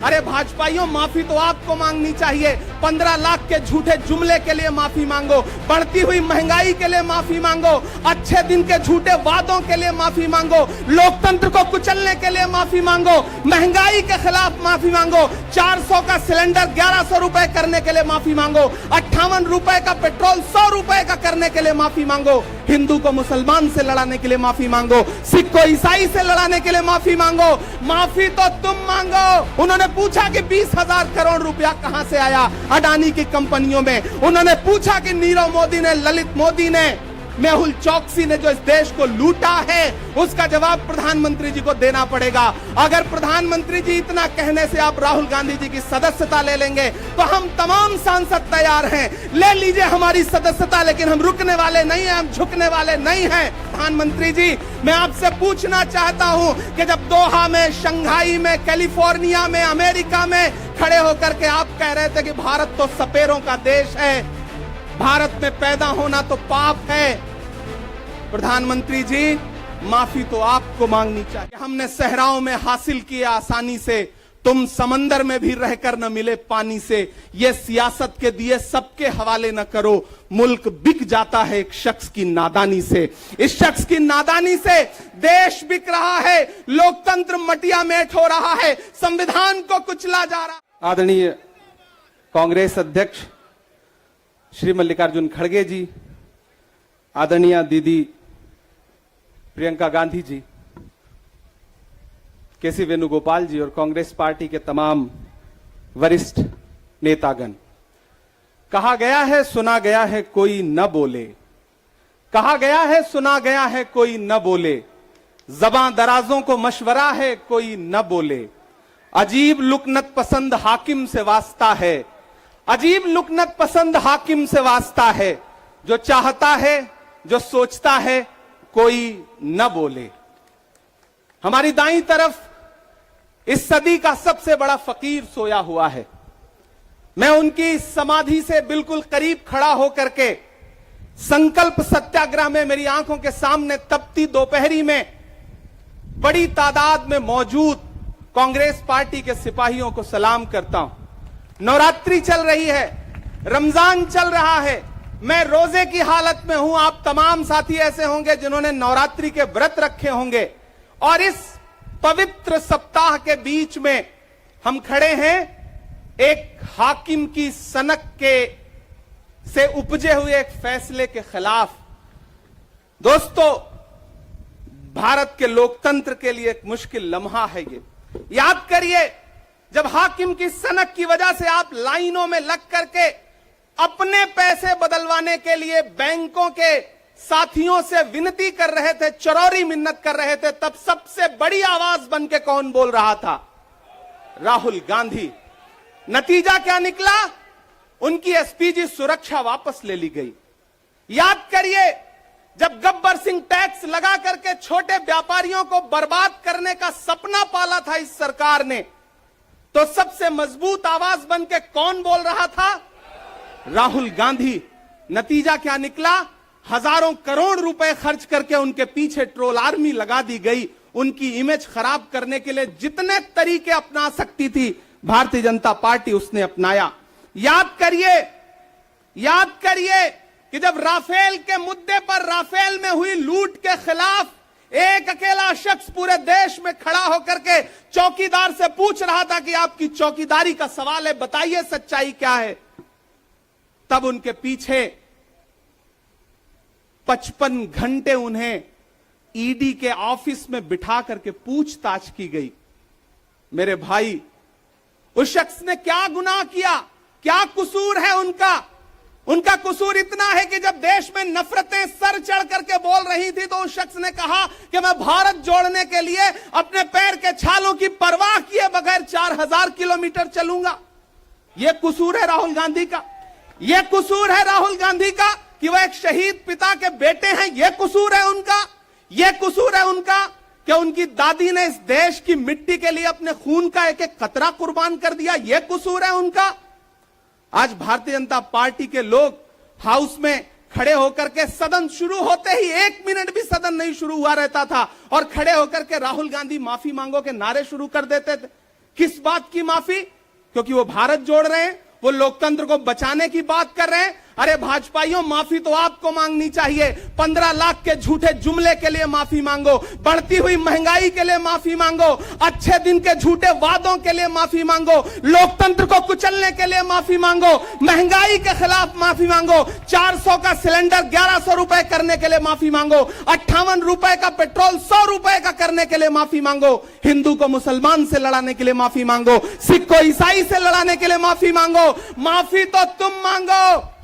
अरे भाजपाइयों, माफी तो आपको मांगनी चाहिए। 15 लाख के झूठे जुमले के लिए माफी मांगो, बढ़ती हुई महंगाई के लिए माफी मांगो, अच्छे दिन के झूठे वादों के लिए माफी मांगो, लोकतंत्र को कुचलने के लिए माफी मांगो, महंगाई के खिलाफ माफी मांगो, 400 का सिलेंडर 1100 रुपए करने के लिए माफी मांगो, 58 रुपए का पेट्रोल 100 रुपए का करने के लिए माफी मांगो, हिंदू को मुसलमान से लड़ाने के लिए माफी मांगो, सिख को ईसाई से लड़ाने के लिए माफी मांगो। माफी तो तुम मांगो। उन्होंने पूछा कि 20,000 करोड़ रुपया कहां से आया अडानी की कंपनियों में। उन्होंने पूछा कि नीरव मोदी ने, ललित मोदी ने, मेहुल चौकसी ने जो इस देश को लूटा है, उसका जवाब प्रधानमंत्री जी को देना पड़ेगा। अगर प्रधानमंत्री जी इतना कहने से आप राहुल गांधी जी की सदस्यता ले लेंगे तो हम तमाम सांसद तैयार हैं। ले लीजिए हमारी सदस्यता, लेकिन हम रुकने वाले नहीं हैं, हम झुकने वाले नहीं हैं। प्रधानमंत्री जी, मैं आपसे पूछना चाहता हूं कि जब दोहा में, शंघाई में, कैलिफोर्निया में, अमेरिका में खड़े होकर के आप कह रहे थे कि भारत तो सपेरों का देश है, भारत में पैदा होना तो पाप है, प्रधानमंत्री जी माफी तो आपको मांगनी चाहिए। हमने सहराओं में हासिल किया आसानी से, तुम समंदर में भी रहकर न मिले पानी से। ये सियासत के दिए सबके हवाले न करो, मुल्क बिक जाता है एक शख्स की नादानी से। इस शख्स की नादानी से देश बिक रहा है, लोकतंत्र मटिया मेट हो रहा है, संविधान को कुचला जा रहा। आदरणीय कांग्रेस अध्यक्ष श्री मल्लिकार्जुन खड़गे जी, आदरणीय दीदी प्रियंका गांधी जी, केसी वेणुगोपाल जी और कांग्रेस पार्टी के तमाम वरिष्ठ नेतागण, कहा गया है सुना गया है कोई न बोले, कहा गया है सुना गया है कोई न बोले, ज़बां दराजों को मशवरा है कोई न बोले, अजीब लुकनत पसंद हाकिम से वास्ता है, अजीब लुकनत पसंद हाकिम से वास्ता है, जो चाहता है, जो सोचता है, कोई न बोले। हमारी दाईं तरफ इस सदी का सबसे बड़ा फकीर सोया हुआ है। मैं उनकी समाधि से बिल्कुल करीब खड़ा होकर के संकल्प सत्याग्रह में मेरी आंखों के सामने तपती दोपहरी में बड़ी तादाद में मौजूद कांग्रेस पार्टी के सिपाहियों को सलाम करता हूं। नवरात्रि चल रही है, रमजान चल रहा है, मैं रोजे की हालत में हूं। आप तमाम साथी ऐसे होंगे जिन्होंने नवरात्रि के व्रत रखे होंगे, और इस पवित्र सप्ताह के बीच में हम खड़े हैं एक हाकिम की सनक के से उपजे हुए एक फैसले के खिलाफ। दोस्तों, भारत के लोकतंत्र के लिए एक मुश्किल लम्हा है ये। याद करिए, जब हाकिम की सनक की वजह से आप लाइनों में लग करके अपने पैसे बदलवाने के लिए बैंकों के साथियों से विनती कर रहे थे, चरौरी मिन्नत कर रहे थे, तब सबसे बड़ी आवाज बन के कौन बोल रहा था? राहुल गांधी। नतीजा क्या निकला? उनकी एसपीजी सुरक्षा वापस ले ली गई। याद करिए, जब गब्बर सिंह टैक्स लगा करके छोटे व्यापारियों को बर्बाद करने का सपना पाला था इस सरकार ने, तो सबसे मजबूत आवाज बन के कौन बोल रहा था? राहुल गांधी। नतीजा क्या निकला? हजारों करोड़ रुपए खर्च करके उनके पीछे ट्रोल आर्मी लगा दी गई। उनकी इमेज खराब करने के लिए जितने तरीके अपना सकती थी भारतीय जनता पार्टी, उसने अपनाया। याद करिए कि जब राफेल के मुद्दे पर, राफेल में हुई लूट के खिलाफ एक अकेला शख्स पूरे देश में खड़ा होकर के चौकीदार से पूछ रहा था कि आपकी चौकीदारी का सवाल है, बताइए सच्चाई क्या है, तब उनके पीछे 55 घंटे उन्हें ईडी के ऑफिस में बिठा करके पूछताछ की गई। मेरे भाई, उस शख्स ने क्या गुनाह किया? क्या कसूर है उनका? उनका कसूर इतना है कि जब देश में नफरतें सर चढ़ करके बोल रही थी, तो उस शख्स ने कहा कि मैं भारत जोड़ने के लिए अपने पैर के छालों की परवाह किए बगैर 4000 किलोमीटर चलूंगा। यह कसूर है राहुल गांधी का। यह कसूर है राहुल गांधी का कि वह एक शहीद पिता के बेटे हैं। यह कसूर है उनका। यह कसूर है उनका कि उनकी दादी ने इस देश की मिट्टी के लिए अपने खून का एक एक कतरा कुर्बान कर दिया। यह कसूर है उनका। आज भारतीय जनता पार्टी के लोग हाउस में खड़े होकर के, सदन शुरू होते ही 1 मिनट भी सदन नहीं शुरू हुआ रहता था, और खड़े होकर के राहुल गांधी माफी मांगो के नारे शुरू कर देते थे। किस बात की माफी? क्योंकि वो भारत जोड़ रहे हैं, वो लोकतंत्र को बचाने की बात कर रहे हैं। अरे भाजपाइयों, माफी तो आपको मांगनी चाहिए। 15 लाख के झूठे जुमले के लिए माफी मांगो, बढ़ती हुई महंगाई के लिए माफी मांगो, अच्छे दिन के झूठे वादों के लिए माफी मांगो, लोकतंत्र को कुचलने के लिए माफी मांगो, महंगाई के खिलाफ माफी मांगो, 400 का सिलेंडर 1100 रुपए करने के लिए माफी मांगो, 58 रुपए का पेट्रोल 100 रुपए का करने के लिए माफी मांगो, हिंदू को मुसलमान से लड़ाने के लिए माफी मांगो, सिख को ईसाई से लड़ाने के लिए माफी मांगो। माफी तो तुम मांगो।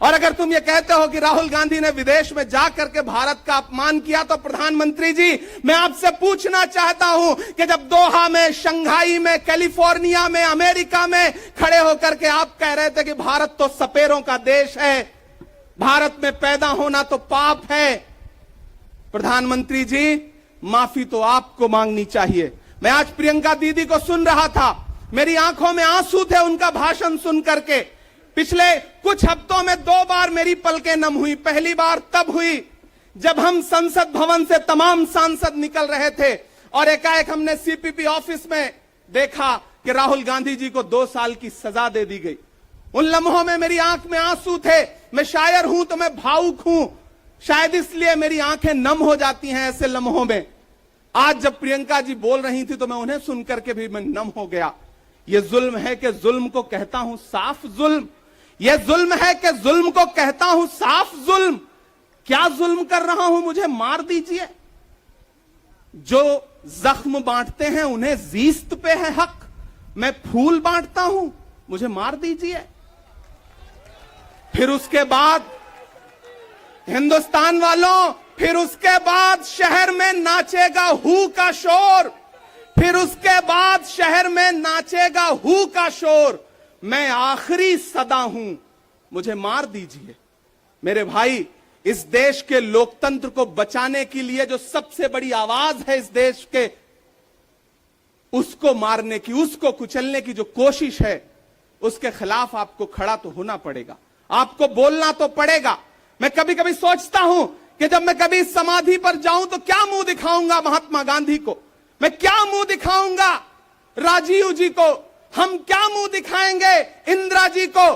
और अगर तुम ये कहते हो कि राहुल गांधी ने विदेश में जाकर के भारत का अपमान किया, तो प्रधानमंत्री जी, मैं आपसे पूछना चाहता हूं कि जब दोहा में, शंघाई में, कैलिफोर्निया में, अमेरिका में खड़े होकर के आप कह रहे थे कि भारत तो सपेरों का देश है, भारत में पैदा होना तो पाप है, प्रधानमंत्री जी, माफी तो आपको मांगनी चाहिए। मैं आज प्रियंका दीदी को सुन रहा था, मेरी आंखों में आंसू थे उनका भाषण सुन करके। पिछले कुछ हफ्तों में 2 बार मेरी पलकें नम हुई। पहली बार तब हुई जब हम संसद भवन से तमाम सांसद निकल रहे थे और एकाएक हमने सीपीपी ऑफिस में देखा कि राहुल गांधी जी को 2 साल की सजा दे दी गई। उन लम्हों में मेरी आंख में आंसू थे। मैं शायर हूं तो मैं भावुक हूं, शायद इसलिए मेरी आंखें नम हो जाती हैं ऐसे लम्हों में। आज जब प्रियंका जी बोल रही थी तो मैं उन्हें सुनकर के भी मैं नम हो गया। यह जुल्म है कि जुल्म को कहता हूं साफ जुल्म, यह जुल्म है कि जुल्म को कहता हूं साफ जुल्म। क्या जुल्म कर रहा हूं, मुझे मार दीजिए। जो जख्म बांटते हैं उन्हें जीस्त पे है हक, मैं फूल बांटता हूं, मुझे मार दीजिए। फिर उसके बाद हिंदुस्तान वालों, फिर उसके बाद शहर में नाचेगा हू का शोर, फिर उसके बाद शहर में नाचेगा हू का शोर। मैं आखिरी सदा हूं, मुझे मार दीजिए। मेरे भाई, इस देश के लोकतंत्र को बचाने के लिए जो सबसे बड़ी आवाज है इस देश के, उसको मारने की, उसको कुचलने की जो कोशिश है, उसके खिलाफ आपको खड़ा तो होना पड़ेगा, आपको बोलना तो पड़ेगा। मैं कभी कभी सोचता हूं कि जब मैं कभी समाधि पर जाऊं तो क्या मुंह दिखाऊंगा महात्मा गांधी को, मैं क्या मुंह दिखाऊंगा राजीव जी को, हम क्या मुंह दिखाएंगे इंदिरा जी को,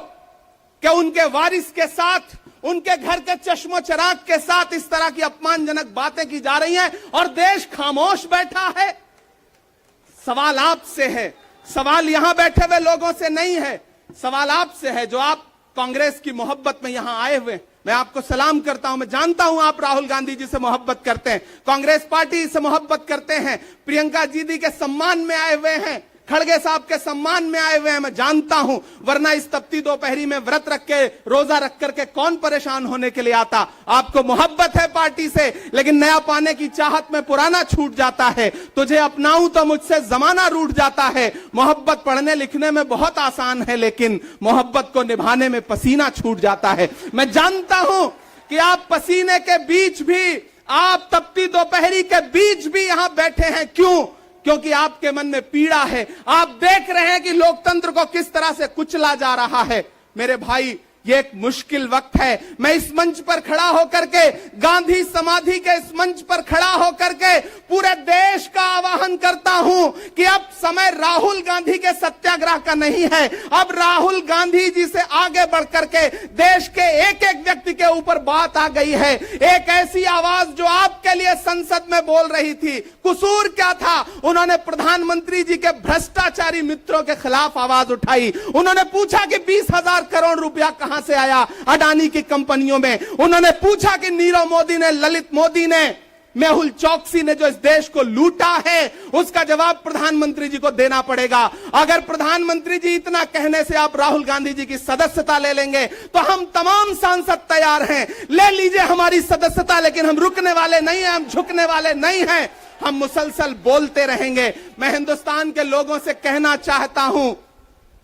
कि उनके वारिस के साथ, उनके घर के चश्मो चिराग के साथ इस तरह की अपमानजनक बातें की जा रही हैं और देश खामोश बैठा है। सवाल आपसे है, सवाल यहां बैठे हुए लोगों से नहीं है, सवाल आपसे है जो आप कांग्रेस की मोहब्बत में यहां आए हुए। मैं आपको सलाम करता हूं, मैं जानता हूं आप राहुल गांधी जी से मोहब्बत करते हैं, कांग्रेस पार्टी से मोहब्बत करते हैं, प्रियंका दीदी के सम्मान में आए हुए हैं, खड़गे साहब के सम्मान में आए हुए हैं, मैं जानता हूं। वरना इस तपती दोपहरी में व्रत रख के, रोजा रख करके कौन परेशान होने के लिए आता। आपको मोहब्बत है पार्टी से, लेकिन नया पाने की चाहत में पुराना छूट जाता है। तुझे अपनाऊं तो मुझसे जमाना रूठ जाता है। मोहब्बत पढ़ने लिखने में बहुत आसान है, लेकिन मोहब्बत को निभाने में पसीना छूट जाता है। मैं जानता हूं कि आप पसीने के बीच भी, आप तपती दोपहरी के बीच भी यहां बैठे हैं। क्यों? क्योंकि आपके मन में पीड़ा है। आप देख रहे हैं कि लोकतंत्र को किस तरह से कुचला जा रहा है। मेरे भाई, ये एक मुश्किल वक्त है। मैं इस मंच पर खड़ा होकर के, गांधी समाधि के इस मंच पर खड़ा होकर के पूरे देश का आह्वान करता हूं कि अब समय राहुल गांधी के सत्याग्रह का नहीं है। अब राहुल गांधी जी से आगे बढ़ करके देश के एक एक व्यक्ति के ऊपर बात आ गई है। एक ऐसी आवाज जो आपके लिए संसद में बोल रही थी, कसूर क्या था? उन्होंने प्रधानमंत्री जी के भ्रष्टाचारी मित्रों के खिलाफ आवाज उठाई। उन्होंने पूछा कि 20,000 करोड़ रुपया कहां से आया अडानी की कंपनियों में। उन्होंने पूछा कि नीरव मोदी ने, ललित मोदी ने, मेहुल चौकसी ने जो इस देश को लूटा है, उसका जवाब प्रधानमंत्री जी को देना पड़ेगा। अगर प्रधानमंत्री जी इतना कहने से आप राहुल गांधी जी की सदस्यता ले लेंगे तो हम तमाम सांसद तैयार हैं। ले लीजिए हमारी सदस्यता, लेकिन हम रुकने वाले नहीं हैं, हम झुकने वाले नहीं हैं। हम मुसलसल बोलते रहेंगे। मैं हिंदुस्तान के लोगों से कहना चाहता हूं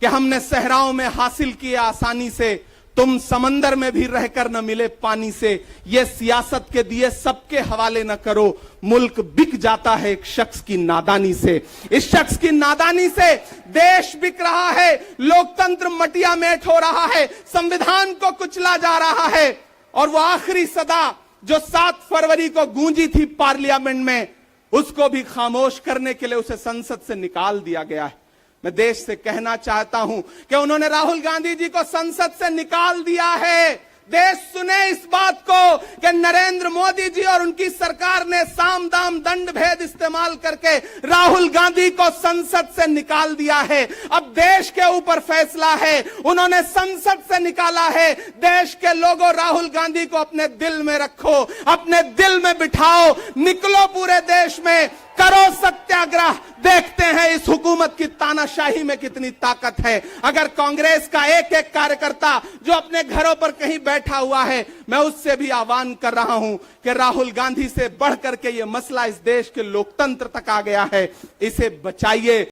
कि हमने सहराओं में हासिल किया आसानी से, तुम समंदर में भी रहकर न मिले पानी से। ये सियासत के दिए सबके हवाले न करो, मुल्क बिक जाता है एक शख्स की नादानी से। इस शख्स की नादानी से देश बिक रहा है, लोकतंत्र मटिया मेट हो रहा है, संविधान को कुचला जा रहा है। और वो आखिरी सदा जो 7 फरवरी को गूंजी थी पार्लियामेंट में, उसको भी खामोश करने के लिए उसे संसद से निकाल दिया गया है। मैं देश से कहना चाहता हूं कि उन्होंने राहुल गांधी जी को संसद से निकाल दिया है। देश सुने इस बात को कि नरेंद्र मोदी जी और उनकी सरकार ने साम दाम दंड भेद इस्तेमाल करके राहुल गांधी को संसद से निकाल दिया है। अब देश के ऊपर फैसला है, उन्होंने संसद से निकाला है। देश के लोगों, राहुल गांधी को अपने दिल में रखो, अपने दिल में बिठाओ, निकलो पूरे देश में, करो सत्याग्रह। देखते हैं इस हुकूमत की तानाशाही में कितनी ताकत है। अगर कांग्रेस का एक एक कार्यकर्ता जो अपने घरों पर कहीं बैठा हुआ है, मैं उससे भी आह्वान कर रहा हूं कि राहुल गांधी से बढ़कर के ये मसला इस देश के लोकतंत्र तक आ गया है, इसे बचाइए।